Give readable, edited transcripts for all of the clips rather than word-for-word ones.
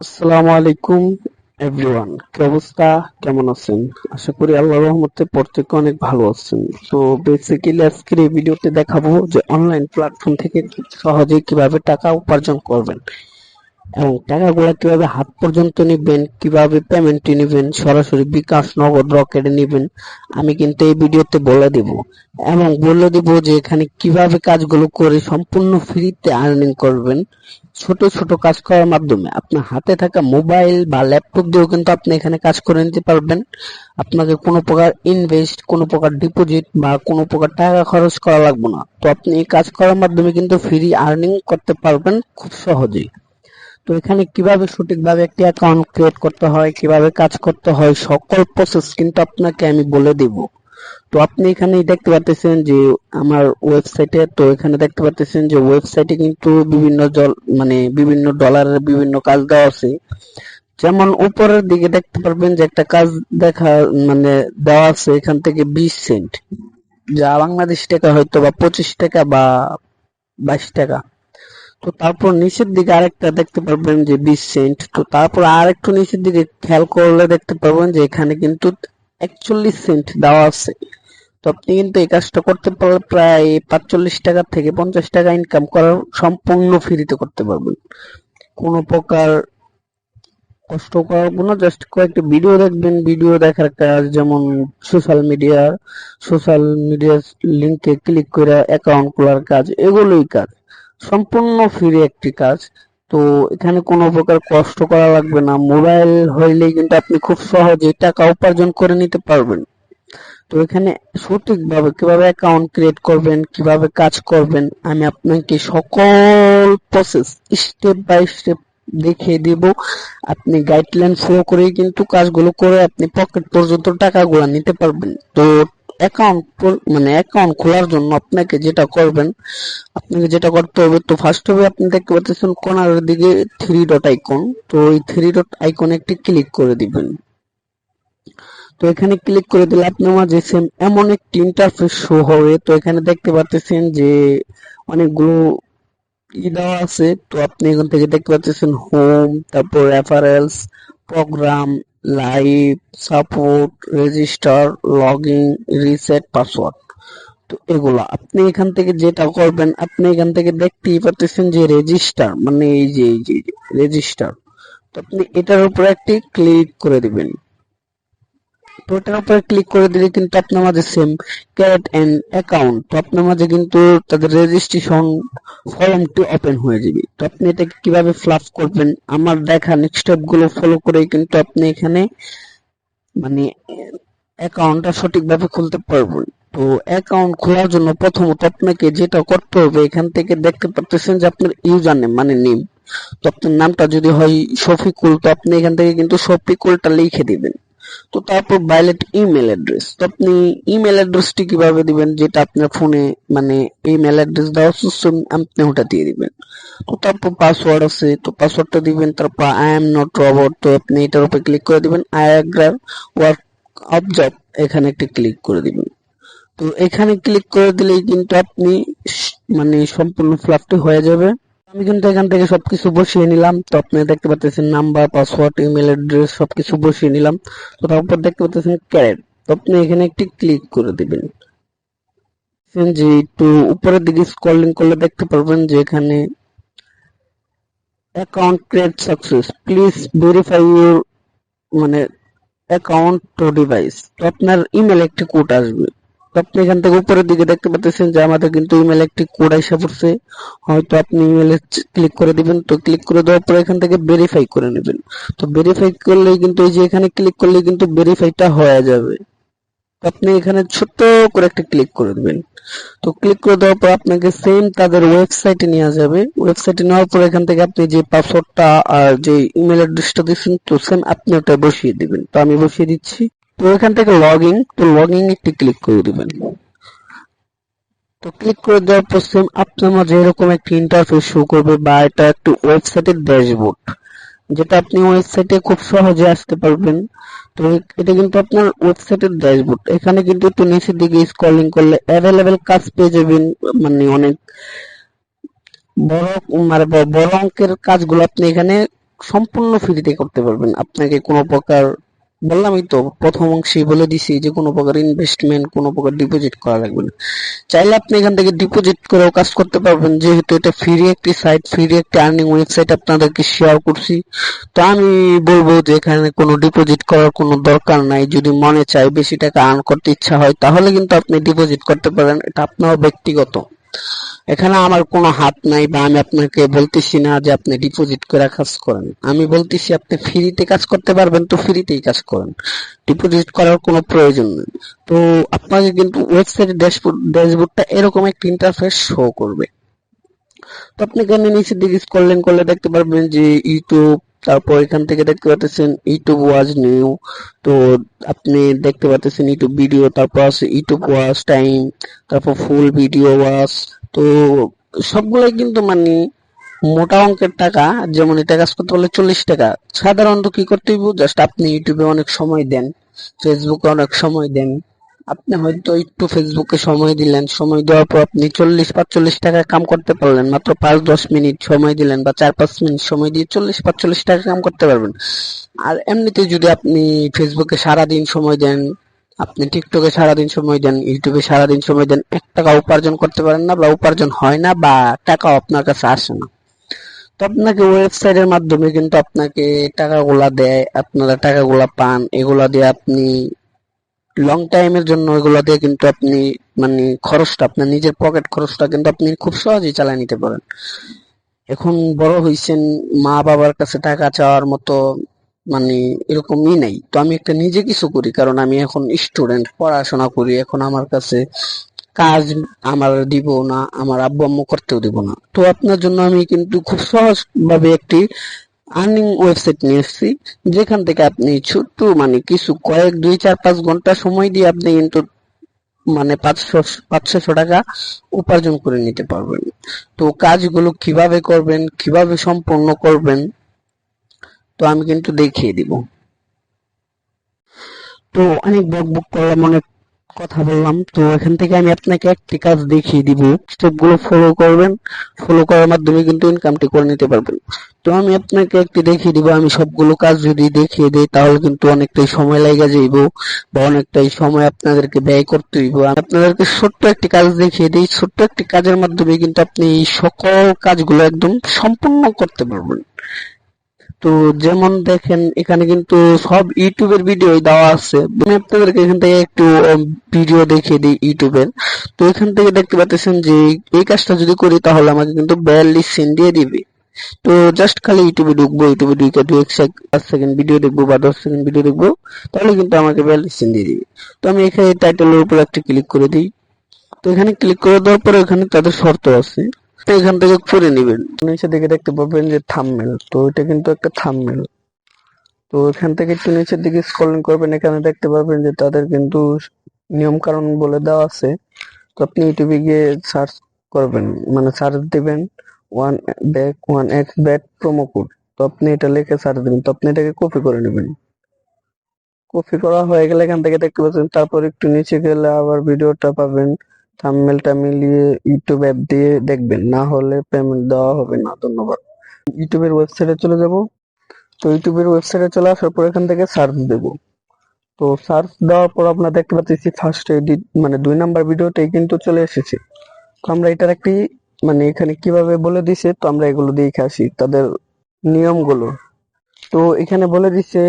আসসালামু আলাইকুম এভরিওয়ান, কি অবস্থা? কেমন আছেন? আশা করি আল্লাহর রহমতে প্রত্যেকে অনেক ভালো আছেন। তো বেসিক্যালি আজকের এই ভিডিওতে দেখাবো যে অনলাইন প্ল্যাটফর্ম থেকে খুব সহজেই কিভাবে টাকা উপার্জন করবেন এবং টাকাগুলো কিভাবে হাত পর্যন্ত নিবেন, কিভাবে পেমেন্টটি নিবেন, সরাসরি বিকাশ, নগদ, রকেটে নিবেন। আমি কিন্তু এই ভিডিওতে বলে দিব এবং বলে দিব যে এখানে কিভাবে কাজগুলো করে সম্পূর্ণ ফ্রিতে আর্নিং করবেন। ছোট ছোট কাজ করার মাধ্যমে আপনার হাতে থাকা মোবাইল বা ল্যাপটপ দিয়েও কিন্তু আপনি এখানে কাজ করে নিতে পারবেন। আপনাকে কোনো প্রকার ইনভেস্ট, কোনো প্রকার ডিপোজিট বা কোনো প্রকার টাকা খরচ করা লাগবে না। তো আপনি এই কাজ করার মাধ্যমে কিন্তু ফ্রি আর্নিং করতে পারবেন খুব সহজেই। তো এখানে কিভাবে সঠিকভাবে একটি অ্যাকাউন্ট ক্রিয়েট করতে হয়, কিভাবে কাজ করতে হয়, সকল প্রসেস কিন্তু আপনাকে আমি বলে দেব। তো আপনি এখানে দেখতে পাচ্ছেন যে আমার ওয়েবসাইটে, তো এখানে দেখতে পাচ্ছেন যে ওয়েবসাইটে কিন্তু বিভিন্ন বিভিন্ন ডলারের বিভিন্ন কাজ দেওয়া আছে। যেমন উপরের দিকে দেখতে পারবেন যে একটা কাজ দেখা মানে দেওয়া আছে এখান থেকে 20 সেন্ট, যা বাংলাদেশ টাকা হয়তো বা 25 টাকা বা 22 টাকা। তো তারপর নিচের দিকে আরেকটা দেখতে পারবেন যে 20 সেন্ট। তো তারপর আরেকটু নিচের দিকে খেয়াল করলে দেখতে পারবেন যে এখানে কিন্তু 41 সেন্ট দেওয়া আছে। তো আপনি কিন্তু এই কাজটা করতে পারলে প্রায় 45 টাকা থেকে 50 টাকা ইনকাম করার সম্পূর্ণ ফ্রিতে করতে পারবেন। কোনো প্রকার কষ্ট করবো না, জাস্ট কয়েকটি ভিডিও দেখবেন। ভিডিও দেখার কাজ যেমন সোশ্যাল মিডিয়া লিংকে ক্লিক করে অ্যাকাউন্ট খোলার কাজ, এগুলোই কাজ, সম্পূর্ণ ফ্রি একটি কাজ। তো এখানে কোনো প্রকার কষ্ট করা লাগবে না, মোবাইল হইলেই কিন্তু আপনি খুব সহজে টাকা উপার্জন করে নিতে পারবেন। তো এখানে সঠিকভাবে কিভাবে অ্যাকাউন্ট ক্রিয়েট করবেন, কিভাবে কাজ করবেন, আমি আপনাকে সকল প্রসেস স্টেপ বাই স্টেপ দেখিয়ে দিব। আপনি গাইডলাইন ফলো করেই কিন্তু কাজগুলো করে আপনি পকেট পর্যন্ত টাকাগুলো নিতে পারবেন। তো অ্যাকাউন্ট অ্যাকাউন্ট খোলার জন্য আপনাকে যেটা করতে হবে, তো ফার্স্ট হবে আপনি দেখতে পাচ্ছেন কোণার দিকে থ্রি ডট আইকন, তো এই থ্রি ডট আইকনে একটি ক্লিক করে দিবেন। তো এখানে ক্লিক করে দিলে আপনার মাঝে সেম এমন একটি ইন্টারফেস শো হবে। তো এখানে দেখতে পাচ্ছেন যে অনেকগুলো দেওয়া আছে। তো আপনি এখান থেকে দেখতে পাচ্ছেন হোম, তারপর referrals, program, live, support, register, login, reset password. তো এগুলো আপনি এখান থেকে যেটা করবেন, আপনি এখান থেকে দেখতেই পাচ্ছেন যে রেজিস্টার, মানে এই যে রেজিস্টার। তো আপনি এটার উপর একটি ক্লিক করে দিবেন। তো ওটার উপরে ক্লিক করে দিলে কিন্তু আপনার মাঝে সেম ক্রিয়েট অ্যান অ্যাকাউন্ট, তো আপনার মাঝে কিন্তু তাদের রেজিস্ট্রেশন ফর্মটি ওপেন হয়ে যাবে। তো আপনি এটাকে কিভাবে ফ্লাপ করবেন, আমার দেখা নেক্সট স্টেপ গুলো ফলো করেই কিন্তু আপনি এখানে মানে অ্যাকাউন্টটা সঠিকভাবে খুলতে পারবেন। তো অ্যাকাউন্ট খোলার জন্য প্রথমত আপনাকে যেটা করতে হবে, এখান থেকে দেখতে পাচ্ছেন যে আপনার ইউজার নেম মানে নেম। তো আপনার নামটা যদি হয় শফিকুল, তো আপনি এখান থেকে কিন্তু শফিকুলটা লিখে দিবেন। তো তারপর ভায়োলেট ইমেল অ্যাড্রেস, তো আপনি ইমেল অ্যাড্রেসটি কিভাবে দিবেন, যেটা আপনার ফোনে ইমেল অ্যাড্রেস দেওয়া আছে আপনি ওটা দিয়ে দিবেন। তো তারপর পাসওয়ার্ড আছে, তো পাসওয়ার্ডটা দিবেন। তারপর আই এম নট রোবট, তো আপনি এটার উপর ক্লিক করে দিবেন। I agree work of job, এখানে একটি ক্লিক করে দিবেন। তো এখানে ক্লিক করে দিলেই কিন্তু আপনি সম্পূর্ণ ফ্লাপটি হয়ে যাবে। আমি কিন্তু এখান থেকে সবকিছু বসিয়ে নিলাম। তো আপনি দেখতে পাচ্ছেন নাম্বার, পাসওয়ার্ড, ইমেল অ্যাড্রেস সবকিছু বসিয়ে নিলাম। তো তারপর দেখতে পাচ্ছেন ক্যারেট, তো আপনি এখানে একটি ক্লিক করে দিবেন। যে একটু উপরের দিকে স্ক্রলিং করলে দেখতে পারবেন যে এখানে account create success, please verify your মানে অ্যাকাউন্ট টু ডিভাইস। তো আপনার ইমেল একটি কোড আসবে। তো আপনি এখান থেকে উপরের দিকে দেখতে পাচ্ছেন যে আমাদের কিন্তু ইমেল একটি কোড এসে পড়ছে। হয়তো আপনি ইমেলে ক্লিক করে দিবেন। তো ক্লিক করে দেওয়ার পরে এখান থেকে ভেরিফাই করে নেবেন। তো ভেরিফাই করলেই কিন্তু এই যে এখানে ক্লিক করলেই কিন্তু ভেরিফাইটা হয়ে যাবে। তো আপনি এখানে ছোট্ট করে একটা ক্লিক করে দেবেন। তো ক্লিক করে দেওয়ার পর আপনাকে সেম তাদের ওয়েবসাইটে নিয়ে যাবে। ওয়েবসাইটে নেওয়ার পর এখান থেকে আপনি যে পাসওয়ার্ডটা আর যে ইমেল অ্যাড্রেসটা দিচ্ছেন, তো সেম আপনি ওটা বসিয়ে দিবেন। তো আমি বসিয়ে দিচ্ছি। তো এখান থেকে লগইন, তো লগইন একটি ক্লিক করে দিবেন। তো ক্লিক করে দেওয়ার পর সেম আপনার মাঝে এরকম একটি ইন্টারফেস শো করবে, বা এটা একটি ওয়েবসাইটের ড্যাশবোর্ড, যেটা আপনি ওয়েবসাইটে খুব সহজে আসতে পারবেন। তো এটা কিন্তু আপনার ওয়েবসাইটের ড্যাশবোর্ড। এখানে কিন্তু একটু নিচের দিকে স্ক্রলিং করলে অ্যাভেলেবেল কাজ পেয়ে যাবেন। অনেক বড় বড় অঙ্কের কাজগুলো আপনি এখানে সম্পূর্ণ ফ্রিতে করতে পারবেন। আপনাকে কোনো প্রকার, বললামই তো প্রথম অংশেই বলে দিছি যে কোনো প্রকার ইনভেস্টমেন্ট, কোনো প্রকার ডিপোজিট করা লাগবে না। চাইলে আপনি এখান থেকে ডিপোজিট করেও কাজ করতে পারবেন, যেহেতু এটা ফ্রি একটি সাইট, ফ্রি একটি আর্নিং ওয়েবসাইট আপনাদেরকে শেয়ার করছি। তো আমি বলবো যে এখানে কোনো ডিপোজিট করার কোনো দরকার নাই। যদি মনে চায় বেশি টাকা আর্ন করতে ইচ্ছা হয় তাহলে কিন্তু আপনি ডিপোজিট করতে পারেন, এটা আপনার ব্যক্তিগত। এখানে আমার কোনো হাত নাই, বা আমি আপনাকে বলতেছি না যে আপনি ডিপোজিট করে কাজ করেন। আমি বলতেছি আপনি ফ্রিতে কাজ করতে পারবেন তো ফ্রিতেই কাজ করেন, ডিপোজিট করার কোনো প্রয়োজন নেই। তো আপনাকে কিন্তু ওয়েবসাইটের ড্যাশবোর্ডটা এরকম একটা ইন্টারফেস শো করবে। তো আপনি এখানে নিচের দিকে স্ক্রলিং করলে দেখতে পারবেন যে ইউটিউব, তারপর এখান থেকে দেখতে পাচ্ছেন ইউটিউব ওয়াচ নিউ। তো আপনি দেখতে পাচ্ছেন ইউটিউব ভিডিও, তারপর আছে ইউটিউব ওয়াচ টাইম, তারপর ফুল ভিডিও ওয়াচ। তো সবগুলাই কিন্তু মানে মোটা অঙ্কের টাকা। যেমন এটা কাজ করতে হলে 40 টাকা। সাধারণত কি করতে হইব, জাস্ট আপনি ইউটিউবে অনেক সময় দেন, ফেসবুকে অনেক সময় দেন, আপনি হয়তো একটু ফেসবুকে সময় দিলেন, সময় দেওয়ার পর আপনি 40-45 টাকা কাম করতে পারলেন, মাত্র 5-10 মিনিট সময় দিলেন বা 4-5 মিনিট সময় দিয়ে 40-45 টাকা কাম করতে পারবেন। আর এমনিতে যদি আপনি ফেসবুকে সারাদিন সময় দেন, আপনি টিকটকে সারাদিন সময় দেন, ইউটিউবে সারাদিন সময় দেন, 1 টাকা উপার্জন করতে পারেন না, বা উপার্জন হয় না, বা টাকাও আপনার কাছে আসে না। তো আপনাকে ওয়েবসাইটের মাধ্যমে কিন্তু আপনাকে টাকাগুলা দেয়, আপনারা টাকাগুলা পান, এগুলা দিয়ে আপনি লং টাইমের জন্য এগুলা দিয়ে কিন্তু আপনি মানে খরচটা, আপনার নিজের পকেট খরচটা কিন্তু আপনি খুব সহজেই চালিয়ে নিতে পারেন। এখন বড় হইছেন, মা বাবার কাছে টাকা চাওয়ার মতো মানে এরকমই নাই। তো আমি একটা নিজে কিছু করি, কারণ আমি এখন স্টুডেন্ট, পড়াশোনা করি। এখন আমার কাছে কাজ আমার দিব না, আমার আব্বু আম্মু করতেও দিব না। তো আপনার জন্য আমি কিন্তু খুব সহজ ভাবে একটি আর্নিং ওয়েবসাইট নিয়ে এসেছি, যেখান থেকে আপনি ছোট্ট মানে কিছু কয়েক 2-4-5 ঘন্টা সময় দিয়ে আপনি কিন্তু মানে 500-600 টাকা উপার্জন করে নিতে পারবেন। তো কাজগুলো কিভাবে করবেন, কিভাবে সম্পূর্ণ করবেন, তো আমি কিন্তু দেখিয়ে দিব। তো অনেক বকবক করলাম, অনেক কথা বললাম। তো এখান থেকে আমি আপনাকে একটি কাজ দেখিয়ে দিব, স্টেপগুলো ফলো করবেন, ফলো করার মাধ্যমে কিন্তু ইনকামটি করে নিতে পারবেন। তো আমি আপনাকে একটি দেখিয়ে দিব। আমি সবগুলো কাজ যদি দেখিয়ে দিই তাহলে কিন্তু অনেকটাই সময় লাগা যাইব, বা অনেকটাই সময় আপনাদেরকে ব্যয় করতে হইব। আমি আপনাদেরকে ছোট্ট একটি কাজ দেখিয়ে দিই, ছোট্ট একটি কাজের মাধ্যমে কিন্তু আপনি এই সকল কাজগুলো একদম সম্পূর্ণ করতে পারবেন। তো যেমন দেখেন এখানে কিন্তু সব ইউটিউবের ভিডিও দেওয়া আছে। আমি আপনাদেরকে এখান থেকে একটু ভিডিও দেখিয়ে দিই ইউটিউবের। তো এখান থেকে দেখতে পাচ্ছেন যে এই কাজটা যদি করি তাহলে আমাকে কিন্তু 42 সেন্ট দিয়ে দিবে। তো জাস্ট খালি ইউটিউবে ঢুকবো, ইউটিউবে ঢুকে 2-1 সেকেন্ড ভিডিও দেখবো বা 10 সেকেন্ড ভিডিও দেখবো, তাহলে কিন্তু আমাকে 42 সেন্ট দিয়ে দিবে। তো আমি এখানে টাইটেলের উপর একটা ক্লিক করে দিই। তো এখানে ক্লিক করে দেওয়ার পরে এখানে তাদের শর্ত আছে, তো এখান থেকে করে নিবেন। নিচে দিকে দেখতে পাবেন যে থাম্বনেল, তো এটা কিন্তু একটা থাম্বনেল। তো এখান থেকে একটু নিচের দিকে স্ক্রলিং করবেন, এখানে দেখতে পাবেন যে তাদের কিন্তু নিয়ম কানুন বলে দেওয়া আছে। তো আপনি ইউটিউবে গিয়ে সার্চ করবেন, মানে সার্চ দিবেন 1x ব্যাট প্রোমো কোড। তো আপনি এটা লিখে সার্চ দিবেন। তো আপনি এটাকে কপি করে নেবেন। কপি করা হয়ে গেলে এখান থেকে দেখতে পাচ্ছেন, তারপর একটু নিচে গেলে আবার ভিডিওটা পাবেন। থাম্বনেলটা মিলিয়ে ইউটিউব অ্যাপ দিয়ে দেখবেন, না হলে পেমেন্ট দেওয়া হবে না। ধন্যবাদ। ইউটিউবের ওয়েবসাইটে চলে যাব। তো ইউটিউবের ওয়েবসাইটে চলে আসার পর এখান থেকে সার্চ দেব। তো সার্চ দেওয়ার পর আপনারা দেখতে পাচ্ছি ফার্স্ট এডিট মানে 2 নাম্বার ভিডিওটাই কিন্তু চলে এসেছে। তো আমরা এটার একটি মানে এখানে কিভাবে বলে দিছে, তো আমরা এগুলো দেখে আসি তাদের নিয়মগুলো। তো এখানে বলে দিছে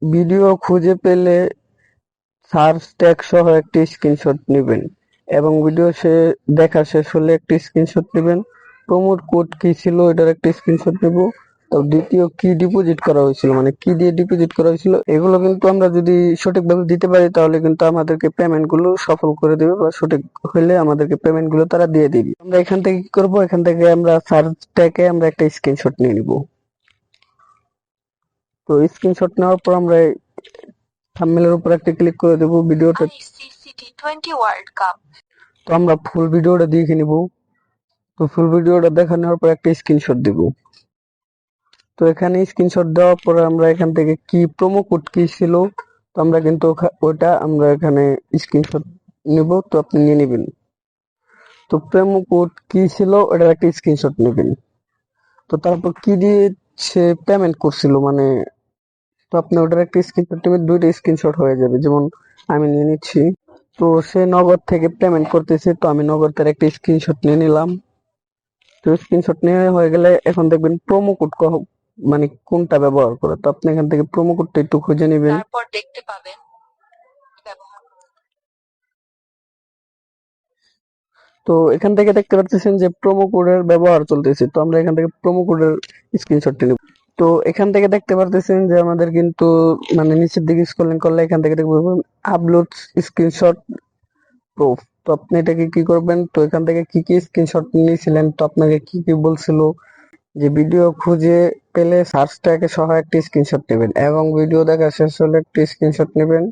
ভিডিও খুঁজে পেলে সার্চ ট্যাগ সহ একটি স্ক্রিনশট নেবেন, এবং ভিডিও দেখা শেষ হলে একটি স্ক্রিনশট নেবেন। প্রমোট কোড কি ছিল এটার একটা স্ক্রিনশট নেব। তো দ্বিতীয় কি ডিপোজিট করা হয়েছিল, মানে কি দিয়ে ডিপোজিট করা হয়েছিল, এগুলো কিন্তু আমরা যদি সঠিকভাবে দিতে পারি তাহলে কিন্তু আমাদেরকে পেমেন্ট গুলো সফল করে দেবে, বা সঠিক হলে আমাদেরকে পেমেন্ট গুলো তারা দিয়ে দিবে। আমরা এখান থেকে কি করব, এখান থেকে আমরা সার্চ ট্যাগে আমরা একটা স্ক্রিনশট নিয়ে নিব। তো স্ক্রিনশট নেওয়ার পর আমরা থাম্বনেলের উপর একটা ক্লিক করে দেব ভিডিওটা। তো আমরা ফুল ভিডিওটা দেখে নিব। তো ফুল ভিডিওটা দেখা নেওয়ার পর একটা স্ক্রিনশট দিব। তো এখানে স্ক্রিনশট দেওয়ার পরে আমরা এখান থেকে কি প্রোমো কোড কি ছিল, তো আমরা কিন্তু ওটা আমরা এখানে স্ক্রিনশট নিব। তো আপনি নিয়ে নেবেন। তো প্রোমো কোড কি ছিল ওটার একটা স্ক্রিনশট নেবেন। তো তারপর কি দিয়ে সে পেমেন্ট করছিল মানে, তো আপনি ওটার একটা স্ক্রিনশট নেবেন, দুইটা স্ক্রিনশট হয়ে যাবে। যেমন আমি নিয়ে নিচ্ছি, তো সে নগদ থেকে পেমেন্ট করতেছে, তো আমি নগদ তার একটা স্ক্রিনশট নিয়ে নিলাম। তো স্ক্রিনশট নিয়ে হয়ে গেলে এখন দেখবেন প্রোমো কোড মানে কোনটা ব্যবহার করে, তো আপনি এখান থেকে প্রোমো কোডটা একটু খুঁজে নেবেন। তারপর দেখতে পাবেন তো এখান থেকে দেখতে পাচ্ছেন যে প্রোমো কোডের ব্যবহার চলতেছে, তো আমরা এখান থেকে প্রোমো কোডের স্ক্রিনশটটি নেব। তো এখান থেকে দেখতে পারতেছেন যে আমাদের কিন্তু মানে নিচের দিকে স্ক্রলিং করলে এখান থেকে দেখবো আপলোড স্ক্রিনশট প্রুফ। তো আপনি এটাকে কি করবেন, তো এখান থেকে কি কি স্ক্রিনশট নিয়েছিলেন, তো আপনাকে কি কি বলছিল যে ভিডিও খুঁজে পেলে সার্চ ট্যাগে সহ একটি স্ক্রিনশট নেবেন এবং ভিডিও দেখা শেষ হলে একটি স্ক্রিনশট নেবেন।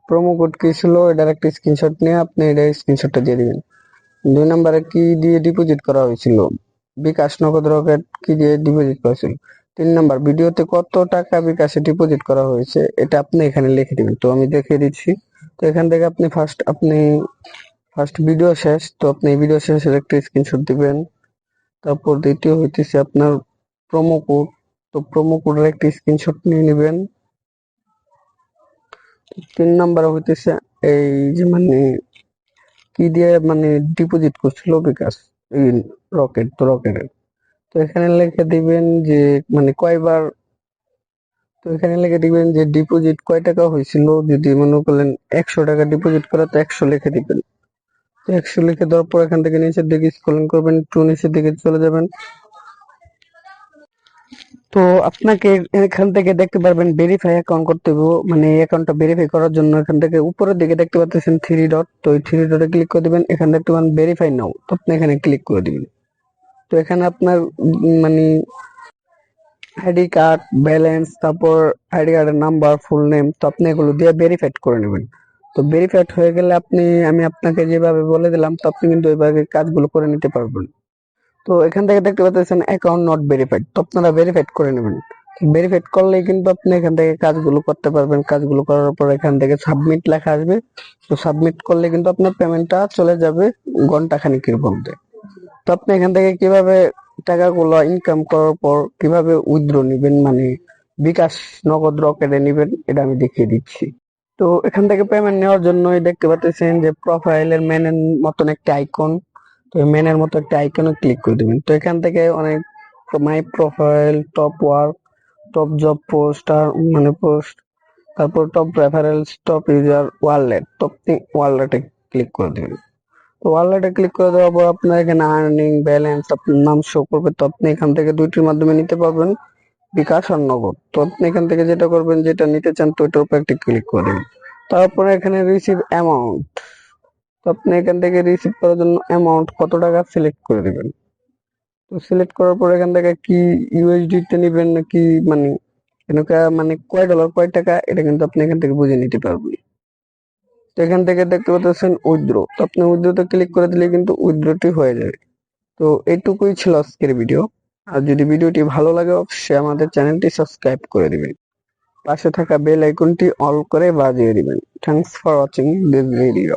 প্রোমো কোড কি ছিল এটার একটি স্ক্রিনশট নিয়ে আপনি এটা স্ক্রিনশটটা দিয়ে দিবেন। 2 নম্বরে কি দিয়ে ডিপোজিট করা হয়েছিল, বিকাশ, নগদ, রকেট কি দিয়ে ডিপোজিট করা হয়েছিল। 3 নাম্বার ভিডিওতে কত টাকা বিকাশে ডিপোজিট করা হয়েছে এটা আপনি এখানে লিখে দিবেন। তো আমি দেখিয়ে দিচ্ছি। তো এখান থেকে আপনি ফার্স্ট ভিডিও শেষ, তো আপনি ভিডিও শেষের একটা স্ক্রিনশট দিবেন। তারপর দ্বিতীয় হইতেছে আপনার প্রোমো কোড, তো প্রোমো কোডের একটা স্ক্রিনশট নিয়ে নেবেন। 3 নাম্বারে হইতেছে এই যে মানে কি দিয়ে মানে ডিপোজিট করছিল বিকাশ, এই রকেট, তো রকেটের, তো এখানে লিখে দিবেন যে মানে কয়বার, তো এখানে লিখে দিবেন যে ডিপোজিট কয় টাকা হয়েছিল। যদি মনে করলেন 100 টাকা ডিপোজিট করা, তো 100 লিখে দিবেন। তো 100 লিখে দেওয়ার পর এখান থেকে নিচের দিকে স্ক্রলিং করবেন, একটু নিচের দিকে চলে যাবেন। তো আপনাকে এখান থেকে দেখতে পারবেন ভেরিফাই অ্যাকাউন্ট করতে হবে, মানে এই অ্যাকাউন্টটা ভেরিফাই করার জন্য এখান থেকে উপরের দিকে দেখতে পাচ্ছেন 3 ডট, তো এই 3 ডটে ক্লিক করে দিবেন। এখানে দেখতে পাবেন ভেরিফাই নাও, তো আপনি এখানে ক্লিক করে দিবেন। তো এখানে আপনার মানে আইডি কার্ড, ব্যালেন্স, তারপর আইডি কার্ডের নাম্বার, ফুল নেম, তো আপনি এগুলো দিয়ে ভেরিফাইড করে নেবেন। তো ভেরিফাইড হয়ে গেলে আমি আপনাকে যেভাবে বলে দিলাম, তো আপনি কিন্তু ওইভাবে কাজগুলো করে নিতে পারবেন। তো এখান থেকে দেখতে পাচ্ছেন অ্যাকাউন্ট নট ভেরিফাইড, তো আপনারা ভেরিফাইড করে নেবেন। ভেরিফাইড করলেই কিন্তু আপনি এখান থেকে কাজগুলো করতে পারবেন। কাজগুলো করার পর এখান থেকে সাবমিট লেখা আসবে, তো সাবমিট করলে কিন্তু আপনার পেমেন্টটা চলে যাবে ঘন্টা খানিকের মধ্যে। তো আপনি এখান থেকে কিভাবে টাকাগুলো ইনকাম করার পর কিভাবে উইথড্র নেবেন, মানে বিকাশ, নগদ, রকেটে নেবেন, এটা আমি দেখিয়ে দিচ্ছি। তো এখান থেকে পেমেন্ট নেওয়ার জন্য দেখতে পাচ্ছেন যে প্রোফাইলের মেনের মতন একটা আইকন, তো মেনের মতো একটা আইকনে ক্লিক করে দেবেন। তো এখান থেকে অনেক my profile, top work, top job post, আর মানে পোস্ট, তারপর top reference, top user, wallet, তো আপনি ওয়ালেটে ক্লিক করে দেবেন। তো ওয়ালেটে ক্লিক করে দেওয়ার পর আপনার এখানে আর্নিং ব্যালেন্স আপনার নাম শো করবে, তো আপনি এখান থেকে দুইটির মাধ্যমে নিতে পারবেন, বিকাশ আর নগদ। তো আপনি এখান থেকে যেটা করবেন, যেটা নিতে চান, তো ওইটার উপর একটা ক্লিক করে দেবেন। তারপরে এখানে রিসিভ অ্যামাউন্ট, তো আপনি এখান থেকে রিসিভ করার জন্য অ্যামাউন্ট কত টাকা সিলেক্ট করে দিবেন। তো সিলেক্ট করার পর এখান থেকে কি ইউএসডি তে নেবেন নাকি মানে এখানকার মানে কয় ডলার কয় টাকা, এটা কিন্তু আপনি এখান থেকে বুঝে নিতে পারবেন। তো এখান থেকে দেখতে পাচ্ছেন উইথড্র, তো আপনি উইথড্রতে ক্লিক করে দিলে কিন্তু উইথড্রটি হয়ে যাবে। তো এইটুকুই ছিল আজকের ভিডিও। আর যদি ভিডিওটি ভালো লাগে অবশ্যই আমাদের চ্যানেলটি সাবস্ক্রাইব করে দিবেন, পাশে থাকা বেল আইকনটি অল করে বাজিয়ে দিবেন। Thanks for watching this video.